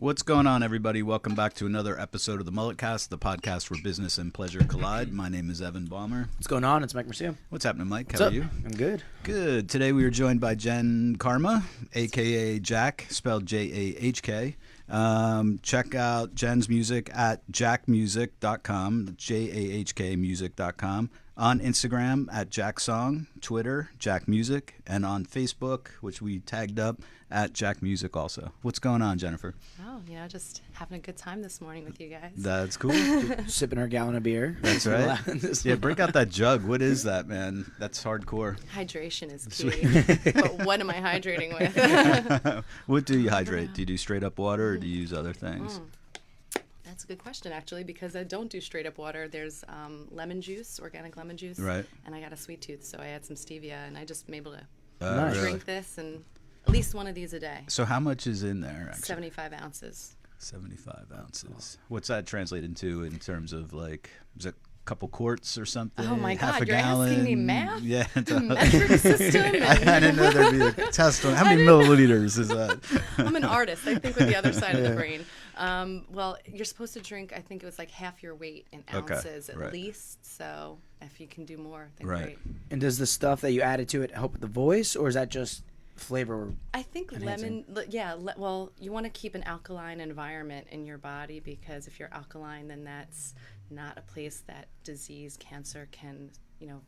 What's going on, everybody? Welcome back to another episode of the MulletCast, the podcast where business and pleasure collide. My name is Evan Balmer. What's going on? It's Mike Mercia. What's happening, Mike? What's How up? are you? I'm good. Good. Today we are joined by Jenn Karma, a.k.a. JAHK, spelled J-A-H-K. Check out Jenn's music at jahkmusic.com, J-A-H-K music.com. On Instagram at JAHKSong, Twitter, JAHK Music, and on Facebook, which we tagged up, at JAHK Music also. What's going on, Jennifer? Oh, just having a good time this morning with you guys. That's cool. Sipping her gallon of beer. That's right. Yeah, break out that jug. What is that, man? That's hardcore. Hydration is key. But what am I hydrating with? What do you hydrate? Do you do straight up water or do you use other things? That's a good question, actually, because I don't do straight up water. There's lemon juice, organic lemon juice. Right. And I got a sweet tooth, so I add some stevia, and I just am able to Nice. drink this and at least one of these a day. So how much is in there, actually? 75 ounces. 75 ounces. What's that translate into in terms of, like, is it a couple quarts or something? Oh, my Half God, a you're gallon? asking me math? Yeah. Metric system? I didn't know there'd be a test on how many milliliters is that? I'm an artist. I think with the other side of the brain. Well, you're supposed to drink, I think it was like half your weight in ounces at least. So if you can do more, then great. And does the stuff that you added to it help with the voice, or is that just flavor? I think lemon, well, you want to keep an alkaline environment in your body, because if you're alkaline, then that's not a place that disease, cancer can,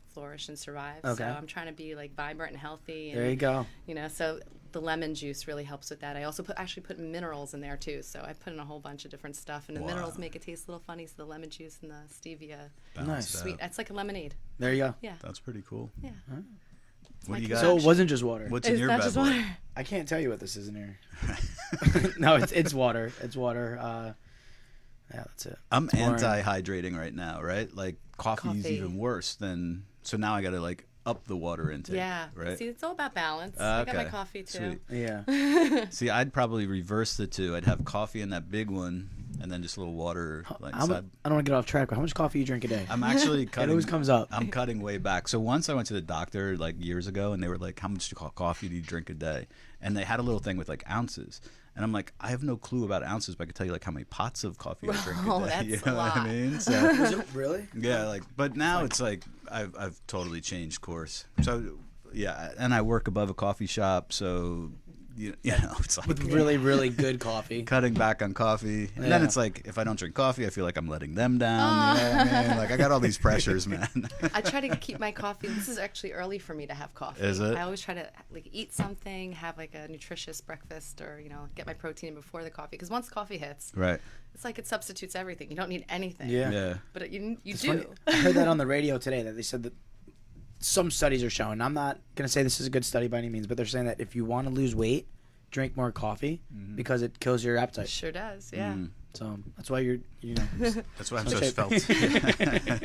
flourish and survive. Okay. So I'm trying to be like vibrant and healthy. And, There you go. So the lemon juice really helps with that. I also put minerals in there too. So I put in a whole bunch of different stuff, and the minerals make it taste a little funny. So the lemon juice and the stevia, Nice. sweet. It's like a lemonade. There you go. Yeah. That's pretty cool. Yeah. What do you got? So it wasn't just water. What's in your that bed? just water? I can't tell you what this is in here. No, it's water. It's water. Yeah, that's it. I'm It's boring. anti-hydrating right now, right? Like coffee's even worse than. So now I got to like up the water intake. Yeah. Right. See, it's all about balance. I got my Okay. coffee too. Sweet. Yeah. See, I'd probably reverse the two. I'd have coffee in that big one, and then just a little water. Like I don't want to get off track, but how much coffee you drink a day? I'm actually It cutting. always comes up. I'm cutting way back. So once I went to the doctor like years ago, and they were like, "How much coffee do you drink a day?" And they had a little thing with like ounces. And I'm like, I have no clue about ounces, but I could tell you like how many pots of coffee I drink a day. That's You a know what I lot. mean? So Is it really? yeah, like, but now it's like I've totally changed course. So yeah, and I work above a coffee shop, so it's like With really, really good coffee. cutting back on coffee. And then Yeah. it's like, if I don't drink coffee, I feel like I'm letting them down. You know what I mean? Like, I got all these pressures, man. I try to keep my coffee. This is actually early for me to have coffee. Is it? I always try to like eat something, have like a nutritious breakfast, or get my protein in before the coffee. Because once coffee hits, Right. it's like it substitutes everything. You don't need anything. Yeah. Yeah. But you It's do. funny. I heard that on the radio today, that they said that some studies are showing. I'm not going to say this is a good study by any means, but they're saying that if you want to lose weight, drink more coffee because it kills your appetite. Sure does. Yeah. So that's why you're, That's why I'm so shape. svelte.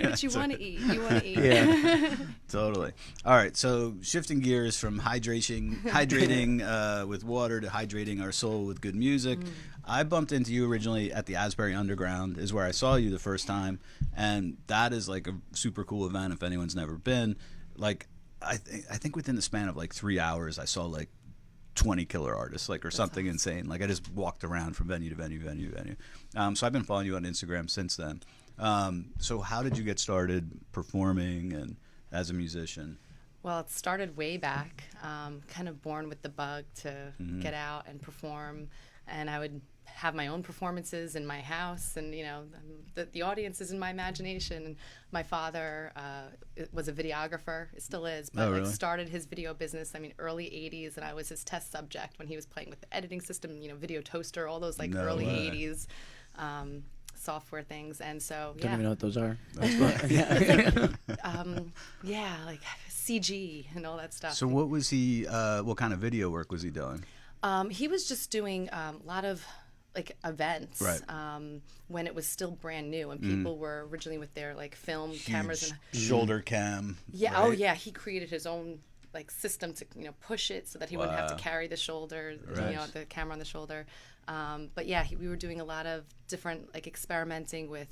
But you want to eat. You want to eat. Yeah. Totally. All right. So shifting gears from hydrating with water to hydrating our soul with good music. I bumped into you originally at the Asbury Underground, is where I saw you the first time, and that is like a super cool event if anyone's never been. Like I think within the span of like 3 hours, I saw like 20 killer artists, like, or something insane. Like I just walked around from venue to venue. So I've been following you on Instagram since then. So how did you get started performing and as a musician? Well, it started way back, kind of born with the bug to get out and perform. And I would have my own performances in my house, and the audience is in my imagination. And my father was a videographer, it still is, but really? started his video business. I mean, early '80s, and I was his test subject when he was playing with the editing system, video toaster, all those early '80s software things. And so Don't even know what those are. like CG and all that stuff. So what was he? What kind of video work was he doing? He was just doing a lot of events, Right. When it was still brand new, and people were originally with their film cameras and Shoulder cam. yeah. right? Oh yeah, he created his own system to push it so that he wouldn't have to carry the shoulder, Right. The camera on the shoulder. But yeah, we were doing a lot of different experimenting with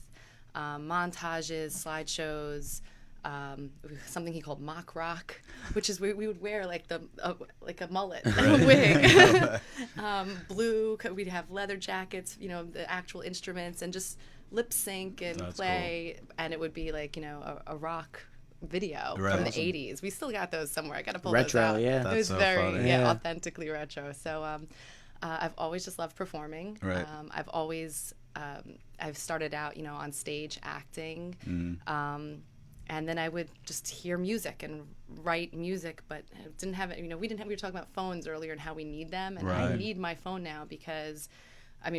montages, slideshows. something he called mock rock, which is we would wear like like a mullet wig, blue. We'd have leather jackets, the actual instruments, and just lip sync and play, cool. And it would be like a rock video from the 80s. We still got those somewhere. I gotta pull those out. Yeah, it was so very funny. Authentically retro. So I've always just loved performing. Right. I've always I've started out on stage acting. And then I would just hear music and write music, but didn't have it. We were talking about phones earlier and how we need them, and I need my phone now because,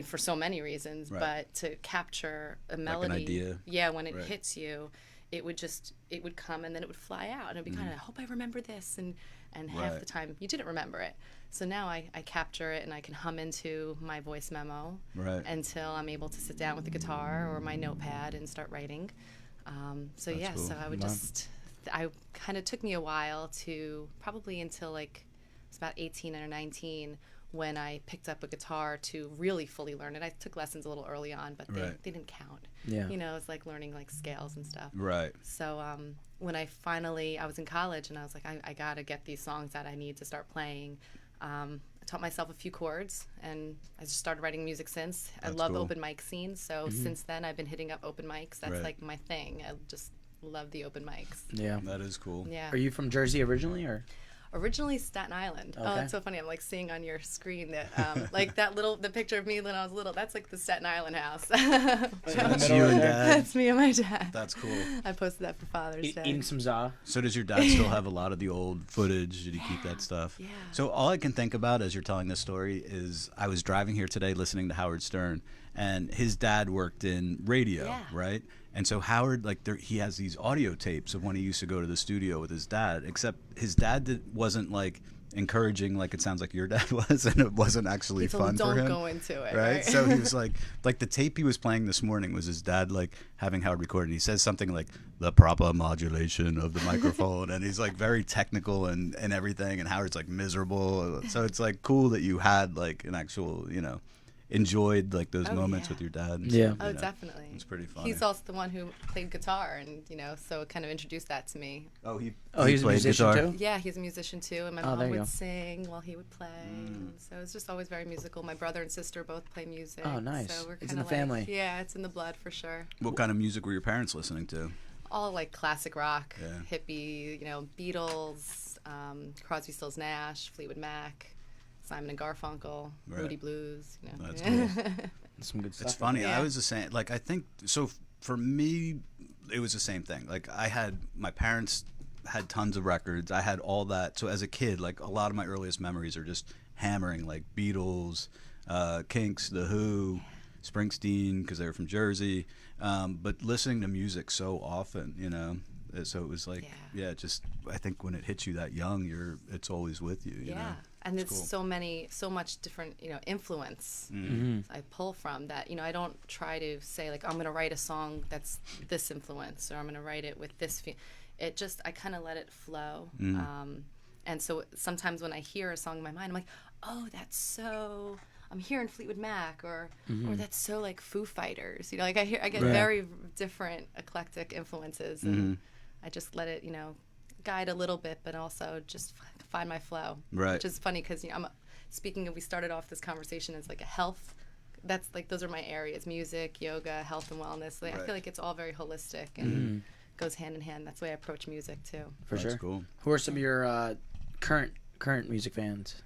for so many reasons. Right. But to capture a melody, like an idea. When it hits you, it would come and then it would fly out, and it'd be kind of, I hope I remember this, and half the time you didn't remember it. So now I capture it and I can hum into my voice memo until I'm able to sit down with the guitar or my notepad and start writing. So cool. So I would I kind of took me a while to probably until like I was about 18 or 19 when I picked up a guitar to really fully learn it. I took lessons a little early on, but they didn't count. Yeah. It's like learning like scales and stuff. Right. So when I was in college and I was like, I got to get these songs that I need to start playing. I taught myself a few chords, and I just started writing music since. I love open mic scenes, so since then I've been hitting up open mics. That's like my thing. I just love the open mics. Yeah. That is cool. Yeah. Are you from Jersey originally, or? Originally Staten Island. Okay. Oh, it's so funny. I'm like seeing on your screen that like the picture of me when I was little. That's like the Staten Island house. That's you and Dad. That's me and my dad. That's cool. I posted that for Father's Day. Eating some za. So does your dad still have a lot of the old footage? Did he keep that stuff? Yeah. So all I can think about as you're telling this story is I was driving here today listening to Howard Stern, and his dad worked in radio, right? And so Howard, he has these audio tapes of when he used to go to the studio with his dad, except his dad wasn't like encouraging like it sounds like your dad was, and it wasn't actually fun for him. Don't go into it. Right? So he was like the tape he was playing this morning was his dad having Howard record, and he says something like the proper modulation of the microphone, and he's like very technical and everything, and Howard's like miserable. So it's like cool that you had like an actual, enjoyed like those moments with your dad. Definitely. It's pretty funny. He's also the one who played guitar, and so it kind of introduced that to me. He he's a musician guitar too? Yeah, he's a musician too, and my mom would sing while he would play. And so it's just always very musical. My brother and sister both play music. Oh, nice. So we're it's in the family. Yeah, it's in the blood for sure. What kind of music were your parents listening to? All like classic rock, hippie, Beatles, Crosby, Stills, Nash, Fleetwood Mac, Simon and Garfunkel, Moody Blues. That's cool. Some good stuff. It's funny. I was the same. Like I think so. For me, it was the same thing. Like my parents had tons of records. I had all that. So as a kid, like a lot of my earliest memories are just hammering like Beatles, Kinks, The Who, Springsteen, because they were from Jersey. But listening to music so often, so it was like, just I think when it hits you that young, it's always with you. You know? And it's cool. So much different, influence I pull from that. I don't try to say like I'm going to write a song that's this influence, or I'm going to write it with this. I kind of let it flow. And so sometimes when I hear a song in my mind, I'm like, oh, that's so. I'm hearing Fleetwood Mac, or that's so like Foo Fighters. I get very different eclectic influences, and I just let it, guide a little bit, but also just find my flow. Right. Which is funny because we started off this conversation as like a health. That's like those are my areas: music, yoga, health and wellness. I feel like it's all very holistic and goes hand in hand. That's the way I approach music too. For sure. That's cool. Who are some of your current music fans?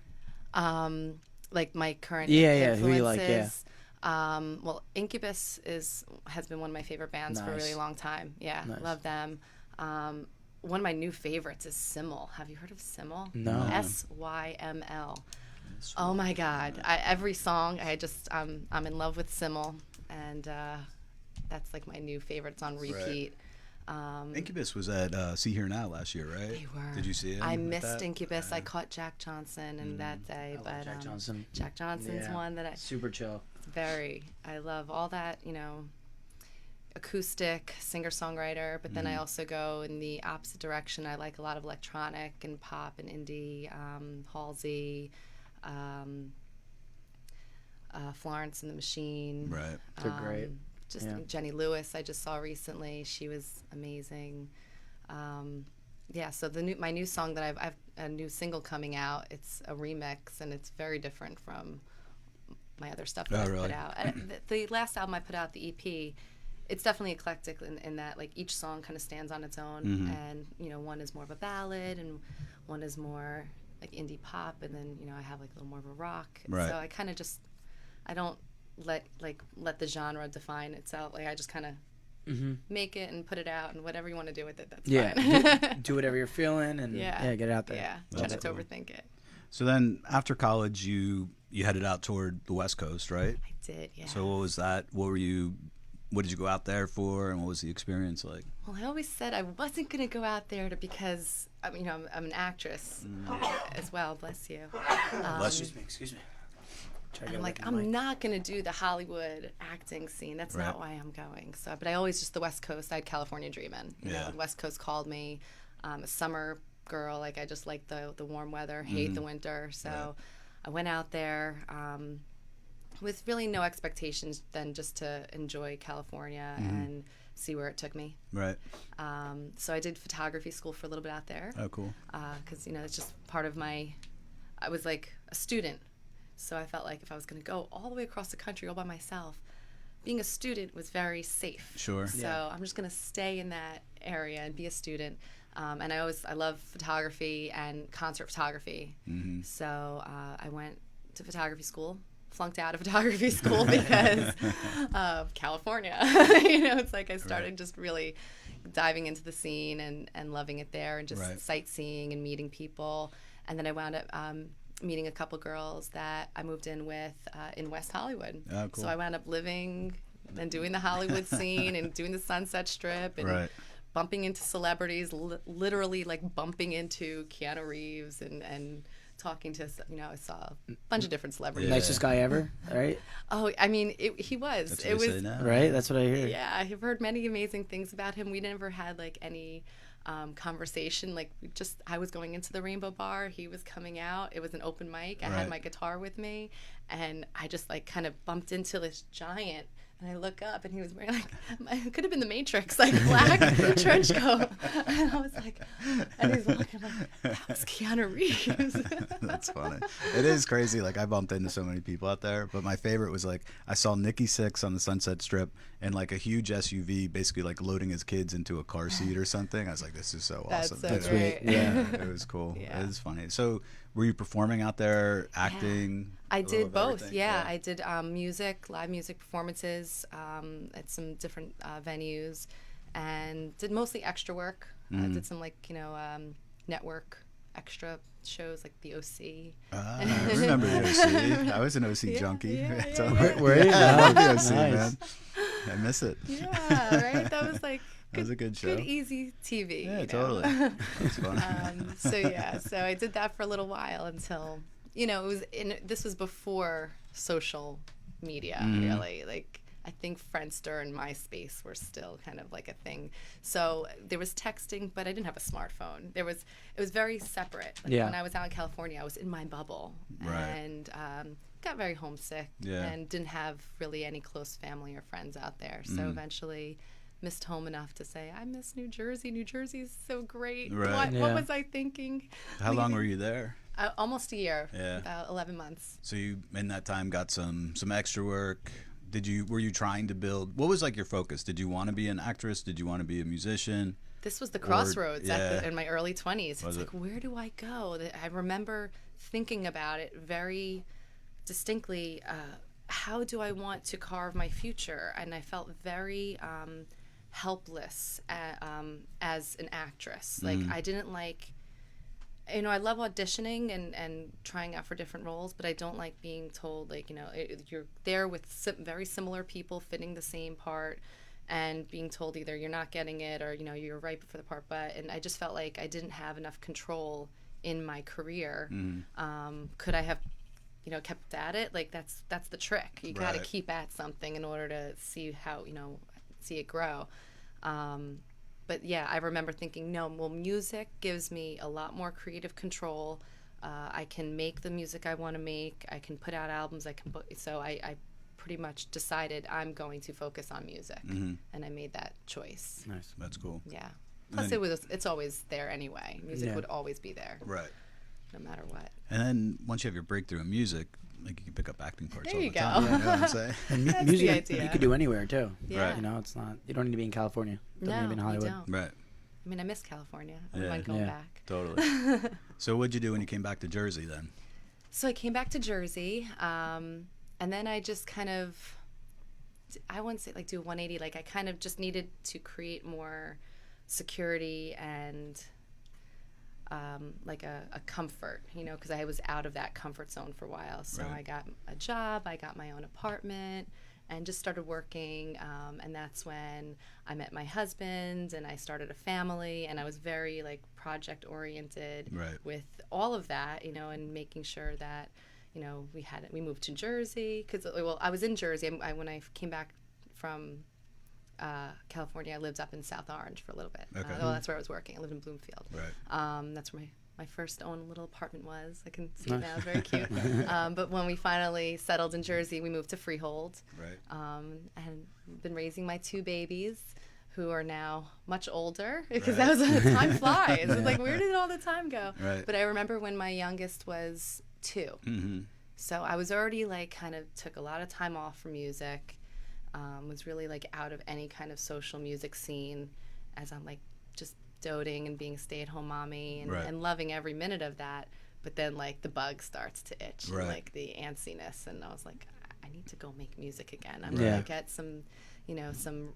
Like my current influences. Who you like? Well, Incubus has been one of my favorite bands for a really long time. Yeah, love them. One of my new favorites is Simmel. Have you heard of Simmel? No. SYML. Oh my God! Every song, I'm in love with Simmel, and that's like my new favorite. It's on repeat. Right. Incubus was at See Here Now last year, right? They were. Did you see it? I missed Incubus. I caught Jack Johnson in that day, but Jack Johnson. Jack Johnson's one that super chill. I love all that, acoustic singer-songwriter, but then I also go in the opposite direction. I like a lot of electronic and pop and indie, Halsey, Florence and the Machine. Right. They're great. Jenny Lewis I just saw recently. She was amazing. Yeah, so my new song that I've a new single coming out. It's a remix, and it's very different from my other stuff that I've put out. The last album I put out, the EP, it's definitely eclectic in that like each song kind of stands on its own, and one is more of a ballad, and one is more like indie pop, and then I have like a little more of a rock. Right. So I kind of just I don't let the genre define itself. Like I just kind of make it and put it out, and whatever you want to do with it, that's fine. do whatever you're feeling, and get it out there. Yeah, try not to overthink it. So then after college, you headed out toward the West Coast, right? I did, yeah. So what was that? What did you go out there for, and what was the experience like? Well, I always said I wasn't going to go out there because I'm an actress as well. Bless you. Excuse me. I'm like, I'm not going to do the Hollywood acting scene. That's not why I'm going. So, but I always just the West Coast. I had California dreaming. You know, the West Coast called me. A summer girl. Like I just like the warm weather. Hate the winter. So I went out there with really no expectations than just to enjoy California and see where it took me. Right. So I did photography school for a little bit out there. Oh, cool. Because it's just part of I was like a student. So I felt like if I was going to go all the way across the country all by myself, being a student was very safe. Sure. So I'm just going to stay in that area and be a student. And I love photography and concert photography. So I went to photography school, flunked out of photography school because of California. It's like I started just really diving into the scene and loving it there, and just sightseeing and meeting people. And then I wound up meeting a couple girls that I moved in with in West Hollywood. Oh, cool. So I wound up living and doing the Hollywood scene and doing the Sunset Strip and bumping into celebrities, literally like bumping into Keanu Reeves and talking to, I saw a bunch of different celebrities. Nicest guy ever, right? Oh, I mean, he was. That's it what they was say now. Right? That's what I hear. Yeah, I've heard many amazing things about him. We never had like any conversation. Like I was going into the Rainbow Bar. He was coming out. It was an open mic. I had my guitar with me, and I just like kind of bumped into this giant. And I look up, and he was wearing it could have been the Matrix, like black trench coat. And I was like, and he's looking like, that was Keanu Reeves. That's funny. It is crazy. Like I bumped into so many people out there, but my favorite was like I saw Nikki Sixx on the Sunset Strip and like a huge SUV, basically like loading his kids into a car seat or something. I was like, this is so awesome. That's so great. Yeah, it was cool. Yeah. It is funny. So were you performing out there, acting? I did both. Yeah, I did live music performances at some different venues, and did mostly extra work. I did some network extra shows like the OC. I remember the OC. I was an OC junkie. Where are you now? I love the OC, man. I miss it. Yeah, right. That was like. That was a good show. Good, easy TV. Yeah, totally. That's fun. So I did that for a little while until, this was before social media, really. Like, I think Friendster and MySpace were still kind of like a thing. So there was texting, but I didn't have a smartphone. It was very separate. Like when I was out in California, I was in my bubble. And got very homesick and didn't have really any close family or friends out there. So eventually missed home enough to say, I miss New Jersey. New Jersey's so great. What was I thinking? How long were you there? Almost a year. Yeah. About 11 months. So you, in that time, got some extra work. Were you trying to build, what was like your focus? Did you want to be an actress? Did you want to be a musician? This was the crossroads in my early 20s. It's like, where do I go? I remember thinking about it very distinctly. How do I want to carve my future? And I felt very helpless as an actress. Like I didn't like, I love auditioning and trying out for different roles, but I don't like being told like, you're there with very similar people fitting the same part and being told either you're not getting it or, you're right for the part. And I just felt like I didn't have enough control in my career. Could I have, kept at it? Like that's the trick. You got to keep at something in order to see how, see it grow. But yeah, I remember thinking, music gives me a lot more creative control. I can make the music I want to make. I can put out albums. So I pretty much decided I'm going to focus on music, and I made that choice. Nice, that's cool. Yeah. Plus, it's always there anyway. Music would always be there. Right. No matter what. And then once you have your breakthrough in music, like you can pick up acting parts There all you the go. time. You know what I'm saying? And That's music, the idea. you could do anywhere too. Yeah. Right. You know, it's not. You don't need to be in California. Don't need to be in No, Hollywood. you don't. Right. I mean, I miss California. I Yeah. wouldn't mind going Yeah. back. Totally. So what'd you do when you came back to Jersey then? So I came back to Jersey, and then I just kind of, I wouldn't say like do a 180. Like I kind of just needed to create more security and like a comfort, you know, because I was out of that comfort zone for a while. So Right. I got a job, I got my own apartment, and just started working. And that's when I met my husband, and I started a family, and I was very like project oriented Right. with all of that, you know, and making sure that, you know, we moved to Jersey because, well, I was in Jersey. When I came back from California, I lived up in South Orange for a little bit. Okay. Well, that's where I was working. I lived in Bloomfield. Right. That's where my first own little apartment was. I can see it now. It's very cute. But when we finally settled in Jersey, we moved to Freehold. Right. And been raising my 2 babies, who are now much older, because that was time flies. It's like, where did all the time go? Right. But I remember when my youngest was 2. Mm-hmm. So I was already like kind of took a lot of time off from music, was really like out of any kind of social music scene, as I'm like just doting and being a stay-at-home mommy and, Right. and loving every minute of that. But then like the bug starts to itch, Right. and, like the antsiness, and I was like, I need to go make music again. I'm Yeah. gonna get some, you know, some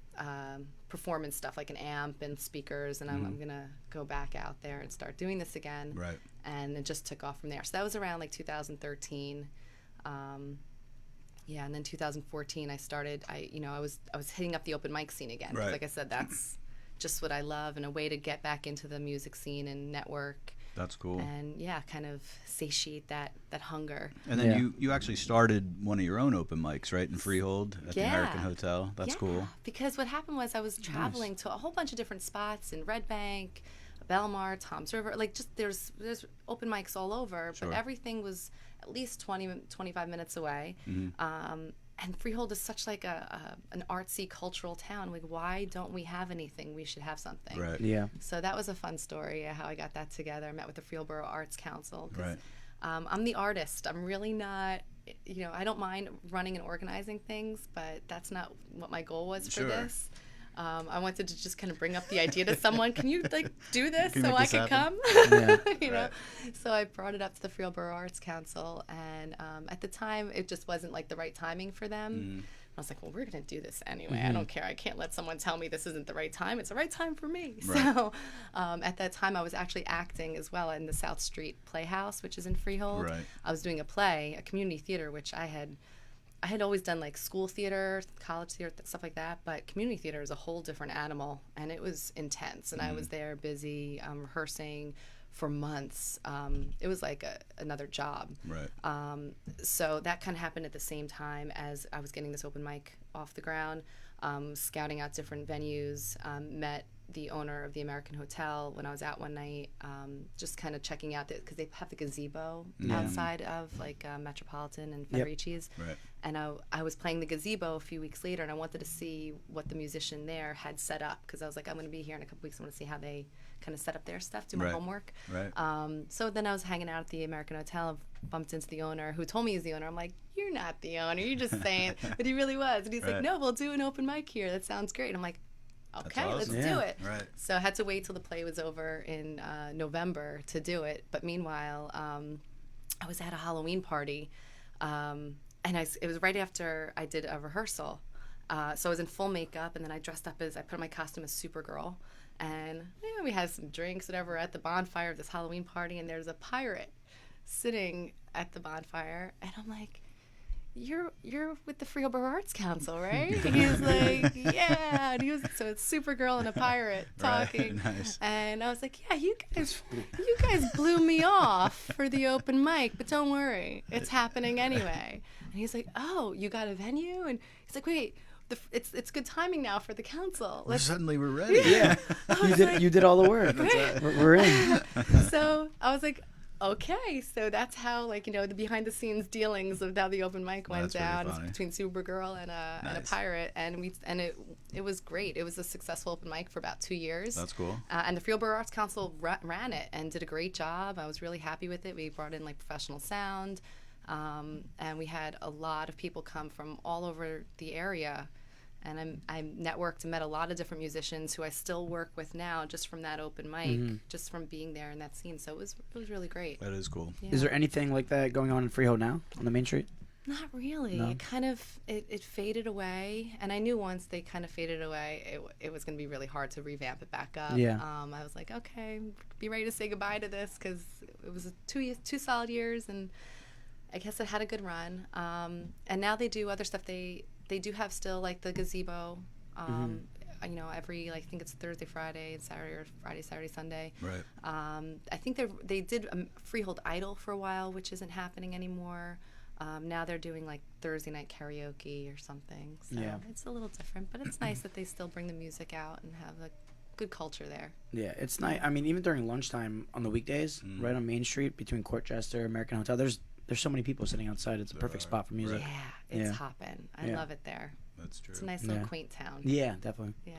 performance stuff like an amp and speakers, and I'm gonna go back out there and start doing this again. Right. And it just took off from there. So that was around like 2013. Yeah, and then 2014 I started. I was hitting up the open mic scene again. 'Cause Right. like I said, that's just what I love, and a way to get back into the music scene and network. That's cool. And yeah, kind of satiate that hunger. And then Yeah. you actually started one of your own open mics, right, in Freehold at the Yeah. American Hotel. That's Yeah, cool. Because what happened was I was traveling to a whole bunch of different spots in Red Bank, Belmar, Toms River. Like just there's open mics all over, Sure. but everything was at least 25 minutes away. Mm-hmm. And Freehold is such like an artsy cultural town. Like, why don't we have anything? We should have something. Right. Yeah. So that was a fun story, how I got that together. I met with the Freehold Borough Arts Council. 'Cause, Right. I'm the artist. I'm really not, you know, I don't mind running and organizing things, but that's not what my goal was for Sure. this. I wanted to just kind of bring up the idea to someone. Can you like do this Can you so make I this could happen? come? You know. Right. So I brought it up to the Freehold Borough Arts Council, and at the time it just wasn't like the right timing for them. Mm-hmm. I was like, well, we're going to do this anyway. I don't care. I can't let someone tell me this isn't the right time. It's the right time for me. Right. So at that time, I was actually acting as well in the South Street Playhouse, which is in Freehold. Right. I was doing a play, a community theater, which I had always done like school theater, college theater, stuff like that. But community theater is a whole different animal, and it was intense. And I was there busy rehearsing for months. It was like another job. Right. So that kind of happened at the same time as I was getting this open mic off the ground, scouting out different venues, met the owner of the American Hotel when I was out one night, just kind of checking out because they have the gazebo outside of like Metropolitan and Federici's. Right. And I was playing the gazebo a few weeks later, and I wanted to see what the musician there had set up, because I was like, I'm going to be here in a couple weeks. I want to see how they kind of set up their stuff, do my Right. homework. Right. So then I was hanging out at the American Hotel, bumped into the owner, who told me he's the owner. I'm like, you're not the owner, you're just saying. But he really was. And he's Right. like, no, we'll do an open mic here. That sounds great. And I'm like, okay, awesome. let's Yeah. do it. Right. So I had to wait till the play was over in November to do it. But meanwhile, I was at a Halloween party, and it was right after I did a rehearsal. So I was in full makeup, and then I dressed up I put on my costume as Supergirl. And we had some drinks, whatever, at the bonfire of this Halloween party, and there's a pirate sitting at the bonfire, and I'm like, you're with the Freehold Borough Arts Council, right? And he was like, yeah. And so it's Supergirl and a pirate talking. Right. Nice. And I was like, yeah, you guys blew me off for the open mic, but don't worry, it's happening anyway. And he's like, oh, you got a venue? And he's like, wait, it's good timing now for the council. Suddenly we're ready. Yeah. You did all the work. Great. We're in. So I was like, Okay, so that's how, like, the behind the scenes dealings of how the open mic went That's really down funny. between Supergirl and a Nice. pirate, and it was great. It was a successful open mic for about 2 years. That's cool. And the Freehold Borough Arts Council ran it and did a great job. I was really happy with it. We brought in like professional sound, and we had a lot of people come from all over the area. And I networked and met a lot of different musicians who I still work with now, just from that open mic, just from being there in that scene. So it was really great. That is cool. Yeah. Is there anything like that going on in Freehold now on the main street? Not really. No? It kind of it faded away, and I knew once they kind of faded away, it was going to be really hard to revamp it back up. Yeah. I was like, okay, be ready to say goodbye to this, because it was 2 solid years, and I guess it had a good run. And now they do other stuff. They do have still like the gazebo. Every, like, I think it's Thursday, Friday, and Saturday, or Friday, Saturday, Sunday. Right. I think they did Freehold Idol for a while, which isn't happening anymore. Now they're doing like Thursday night karaoke or something. So Yeah. it's a little different, but it's nice that they still bring the music out and have a good culture there. Yeah, it's nice. I mean, even during lunchtime on the weekdays, right on Main Street between Courtchester, American Hotel, there's so many people sitting outside. It's a perfect spot for music. Yeah, it's hopping. I love it there. That's true. It's a nice little quaint town. Yeah, definitely. Yeah.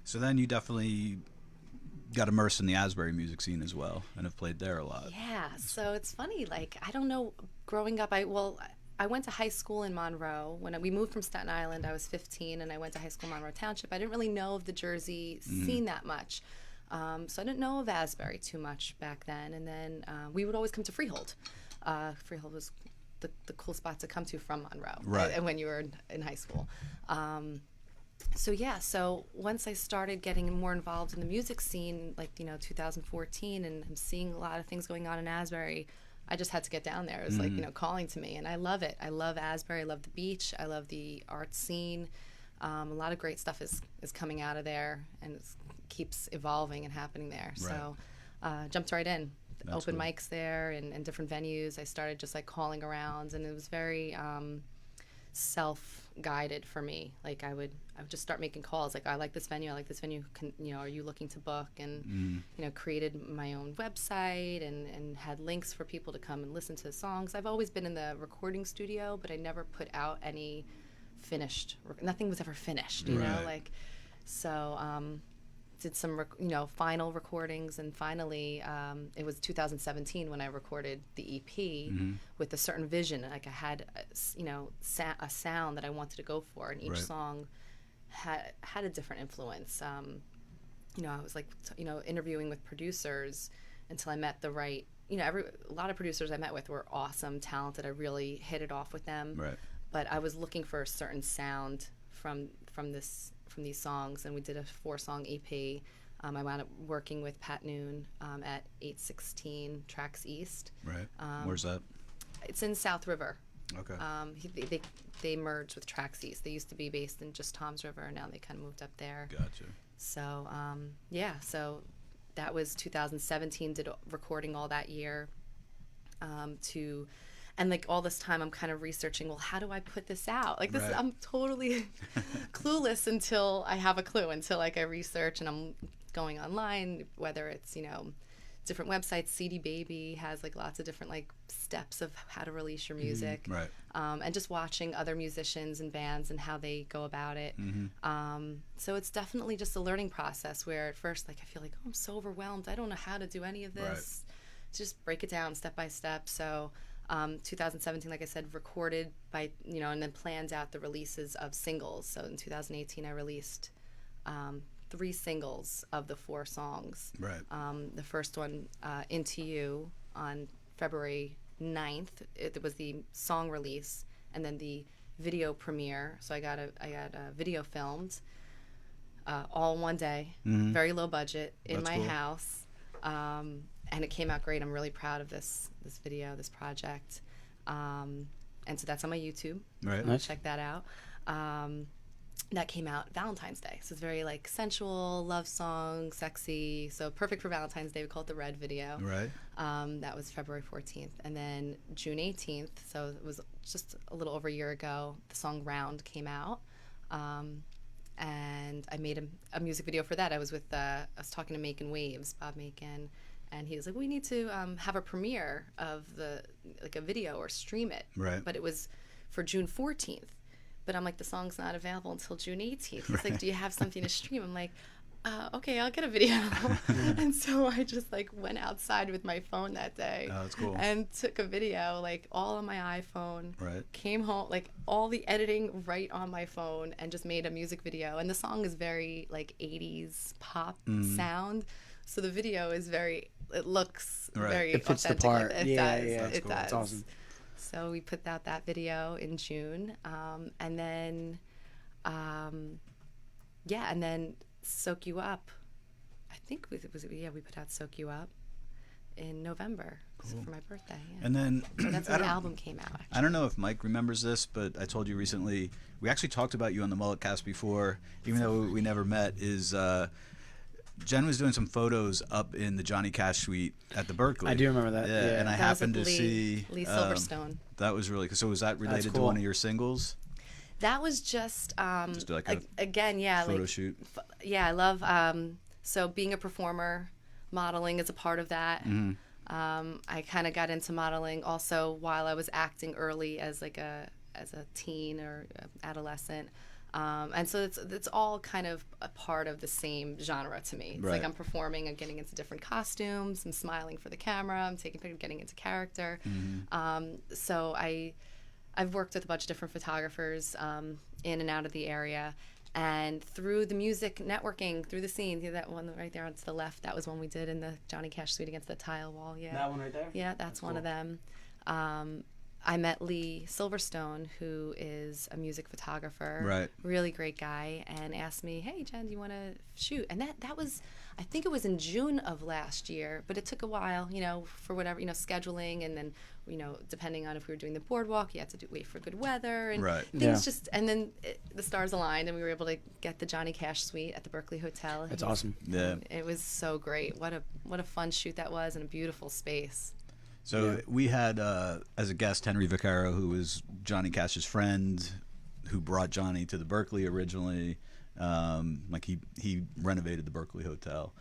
So then you definitely got immersed in the Asbury music scene as well, and have played there a lot. Yeah, so it's funny, like, I don't know, growing up, I went to high school in Monroe. When we moved from Staten Island, I was 15, and I went to high school in Monroe Township. I didn't really know of the Jersey scene that much. So I didn't know of Asbury too much back then. And then we would always come to Freehold. Freehold was the cool spot to come to from Monroe, right, when you were in high school. So once I started getting more involved in the music scene, like, 2014, and I'm seeing a lot of things going on in Asbury, I just had to get down there. It was like, calling to me, and I love it. I love Asbury. I love the beach. I love the art scene. A lot of great stuff is coming out of there, and it keeps evolving and happening there. Right. So jumped right in. That's Open cool. mics there and different venues. I started just like calling around, and it was very self-guided for me. Like I would just start making calls. Like, I like this venue. Are you looking to book? And created my own website and had links for people to come and listen to songs. I've always been in the recording studio, but I never put out any finished. Nothing was ever finished. You know, like so. Did some final recordings, and finally it was 2017 when I recorded the EP with a certain vision. Like, I had a sound that I wanted to go for, and each song had a different influence. I was like interviewing with producers until I met the right a lot of producers I met with were awesome, talented. I really hit it off with them, but I was looking for a certain sound from these songs, and we did a 4-song EP. I wound up working with Pat Noon at 816 Tracks East. Right. Where's that? It's in South River. Okay. They merged with Tracks East. They used to be based in just Toms River, and now they kind of moved up there. Gotcha. So so that was 2017. Did recording all that year. And like all this time, I'm kind of researching, well, how do I put this out? Like, I'm totally clueless until I have a clue, until like I research and I'm going online, whether it's, different websites. CD Baby has like lots of different like steps of how to release your music. Right. And just watching other musicians and bands and how they go about it. So it's definitely just a learning process where at first, like, I feel like, oh, I'm so overwhelmed. I don't know how to do any of this. Just break it down step by step. So 2017, like I said, recorded by, and then planned out the releases of singles. So in 2018, I released 3 singles of the 4 songs. Right. The first one, Into You, on February 9th. It was the song release, and then the video premiere. So I got a video filmed all in one day, very low budget, in That's my cool. house. And it came out great. I'm really proud of this video, this project. And so that's on my YouTube. Right. Nice. Check that out. That came out Valentine's Day. So it's very like sensual, love song, sexy. So perfect for Valentine's Day. We call it the Red video. Right. That was February 14th. And then June 18th, so it was just a little over a year ago, the song Round came out. And I made a music video for that. I was talking to Making Waves, Bob Macon, and he was like, we need to have a premiere of a video or stream it. Right. But it was for June 14th. But I'm like, the song's not available until June 18th. He's like, do you have something to stream? I'm like, okay, I'll get a video. And so I just like went outside with my phone that day. Oh, that's cool. And took a video, like all on my iPhone. Right. Came home, like all the editing right on my phone, and just made a music video. And the song is very like 80s pop sound. So the video is it looks very It fits authentic. the part. It Yeah, does. yeah. It cool. does. That's awesome. So we put out that video in June. And then, and then Soak You Up. I think we put out Soak You Up in November for my birthday. Yeah. And then So that's when the album came out. Actually. I don't know if Mike remembers this, but I told you recently, we actually talked about you on the MulletCast before, even though we never met, is Jenn was doing some photos up in the Johnny Cash suite at the Berkeley. I do remember that. Yeah, and I That was happened to with see Lee Silverstone. That was really cool. So was that related to cool. one of your singles? That was just like a again, yeah, photo like shoot. Yeah, I love so being a performer, modeling is a part of that. I kind of got into modeling also while I was acting early as a teen or adolescent. And so it's all kind of a part of the same genre to me. It's Right. like I'm performing, I'm getting into different costumes, I'm smiling for the camera, I'm taking pictures, getting into character. So I've worked with a bunch of different photographers in and out of the area. And through the music networking, through the scene, that one right there on to the left, that was one we did in the Johnny Cash suite against the tile wall. Yeah. That one right there? Yeah, that's one cool. of them. I met Lee Silverstone, who is a music photographer, Right. really great guy, and asked me, hey, Jenn, do you want to shoot? And that was, I think it was in June of last year, but it took a while, for whatever, scheduling, and then, depending on if we were doing the boardwalk, you had to wait for good weather, and Right. things and then the stars aligned, and we were able to get the Johnny Cash suite at the Berkeley Hotel. That's awesome. Yeah. It was so great. What a fun shoot that was, and a beautiful space. So we had, as a guest, Henry Vacarro, who was Johnny Cash's friend, who brought Johnny to the Berkeley originally. He renovated the Berkeley Hotel.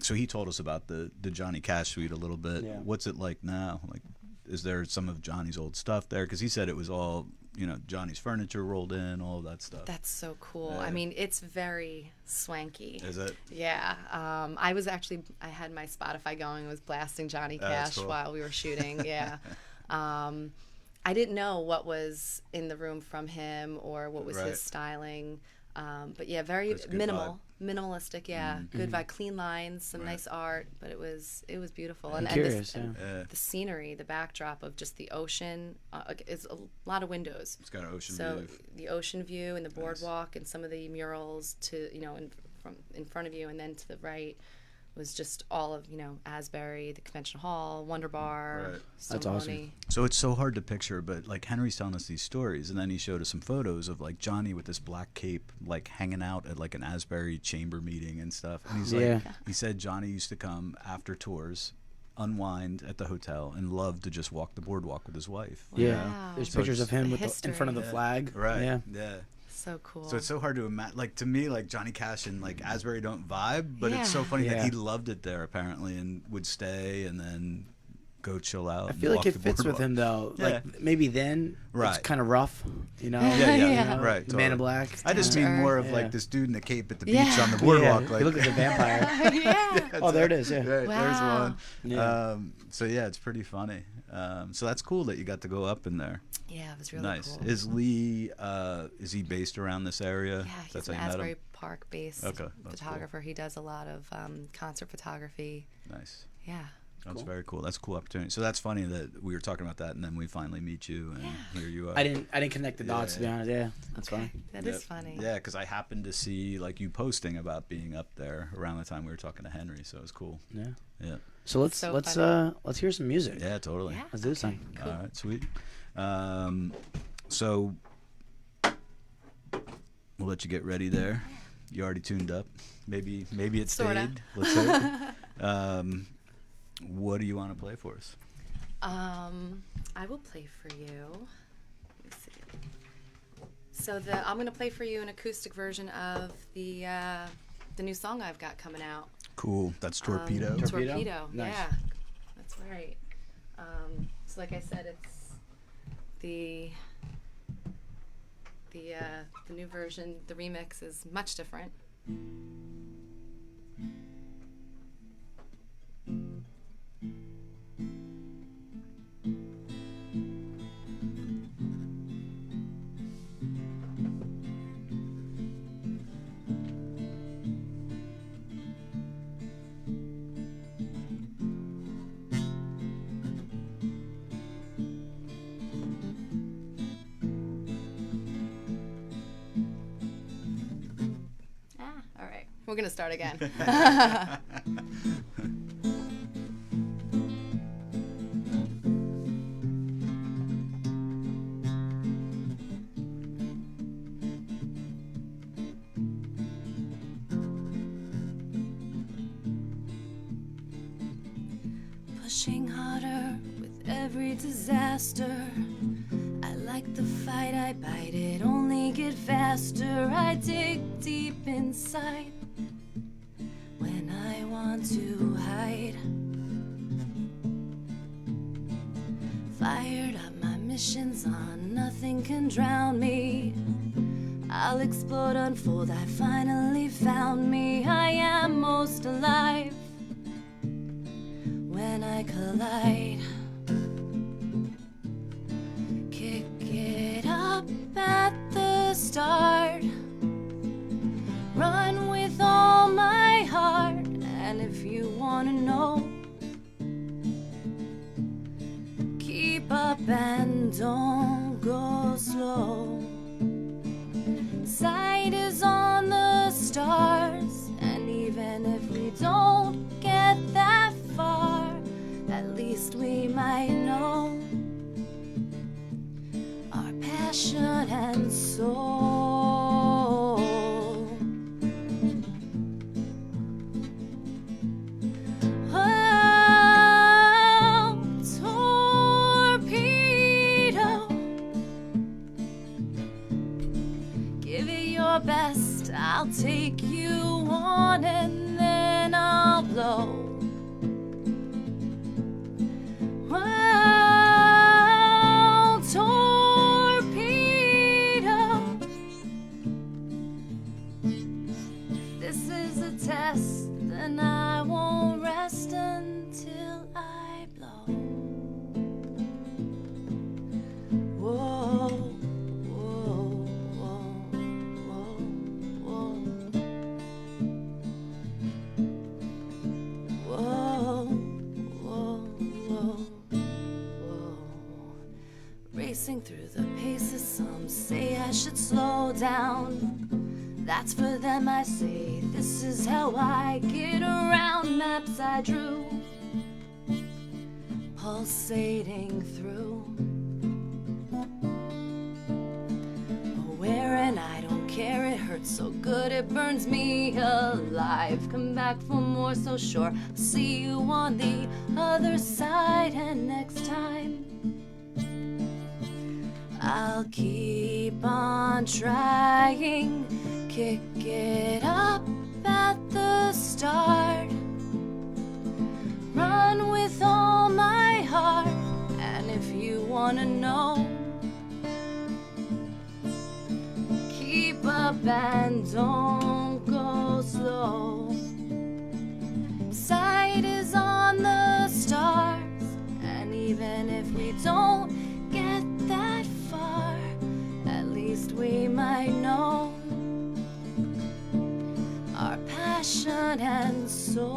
So he told us about the Johnny Cash suite a little bit. Yeah. What's it like now? Like, is there some of Johnny's old stuff there? Because he said it was all, Johnny's furniture rolled in, all of that stuff. That's so cool. Yeah. I mean, it's very swanky. Is it? Yeah. I had my Spotify going. I was blasting Johnny That's Cash cool. while we were shooting. Yeah. I didn't know what was in the room from him or what was Right. his styling. But yeah, very That's a good minimalistic. Yeah, good vibe, clean lines, some Right. nice art, but it was beautiful. I'm And curious, and yeah. the scenery, the backdrop of just the ocean, is a lot of windows. It's got an ocean So view. the ocean view and the boardwalk and some of the murals to in front of you, and then to the right was just all of Asbury, the Convention Hall, Wonder Bar, Right. That's awesome. So it's so hard to picture, but like Henry's telling us these stories, and then he showed us some photos of like Johnny with this black cape, like hanging out at like an Asbury chamber meeting and stuff. And he's Yeah. like, he said Johnny used to come after tours, unwind at the hotel, and loved to just walk the boardwalk with his wife. Yeah. Wow. There's So pictures it's of him the in front of the history. flag. Right. Yeah. Yeah. So cool. So it's so hard to imagine. Like to me, like Johnny Cash and like Asbury don't vibe, but it's so Yeah. funny that Yeah. he loved it there apparently, and would stay and then go chill out. I and feel like walk it the fits with boardwalk. him though. Yeah. Like maybe then it's Right. kind of rough, Yeah, Yeah. you right. The Man in totally. Black. I just Down mean to more earth. of Yeah. like this dude in the cape at the beach Yeah. on the boardwalk. Yeah. Like, You look like a vampire. Yeah. Oh, there it is. Yeah. Right, Wow. there's one. Yeah. So yeah, it's pretty funny. So that's cool that you got to go up in there. Yeah, it was really Nice. cool. Is Lee? Is he based around this area? Yeah, he's That's an how you met him? Asbury Park-based Okay, that's photographer. He does a lot of concert photography. Nice. Yeah. That's Cool. very cool. That's a cool opportunity. So that's funny that we were talking about that, and then we finally meet you, and here you are. I didn't connect the dots to be Yeah. honest. Yeah, that's funny. That Yep. is funny. Yeah, because I happened to see like you posting about being up there around the time we were talking to Henry, so it was cool. Yeah. Yeah. So let's So let's funny. let's hear some music. Yeah, totally. Yeah. Let's do this Okay, thing. cool. All right, sweet. So we'll let you get ready there. You already tuned up. Maybe it Sorta. stayed. Let's hope. What do you want to play for us? I will play for you. Let me see. So I'm going to play for you an acoustic version of the new song I've got coming out. Cool. That's Torpedo. Torpedo. Nice. Yeah, that's right. So like I said, it's the new version. The remix is much different. All right, we're gonna start again. Pushing harder with every disaster. I like the fight, I bite it, only get faster. I dig deep inside when I want to hide. Fired up, my mission's on, nothing can drown me. I'll explode, unfold, I finally found me. I am most alive when I collide. Kick it up at the start. Run with all my heart. And if you wanna know, keep up and don't go slow. Sight is on the stars. And even if we don't get that far, at least we might know our passion and soul. Oh, torpedo, give it your best. I'll take you on and then I'll blow. Oh, torpedo, this is a test, and I won't rest until I blow. Whoa, whoa, whoa, whoa, whoa. Whoa, whoa, whoa, whoa. Racing through the paces, some say I should slow down. That's for them, I say, this is how I get around. Maps I drew, pulsating through. Aware and I don't care, it hurts so good it burns me alive. Come back for more, so sure I'll see you on the other side. And next time I'll keep on trying. Kick it up at the start. Run with all my heart. And if you wanna know, keep up and don't go slow. Sight is on the stars. And even if we don't get that far, at least we might know our passion and soul.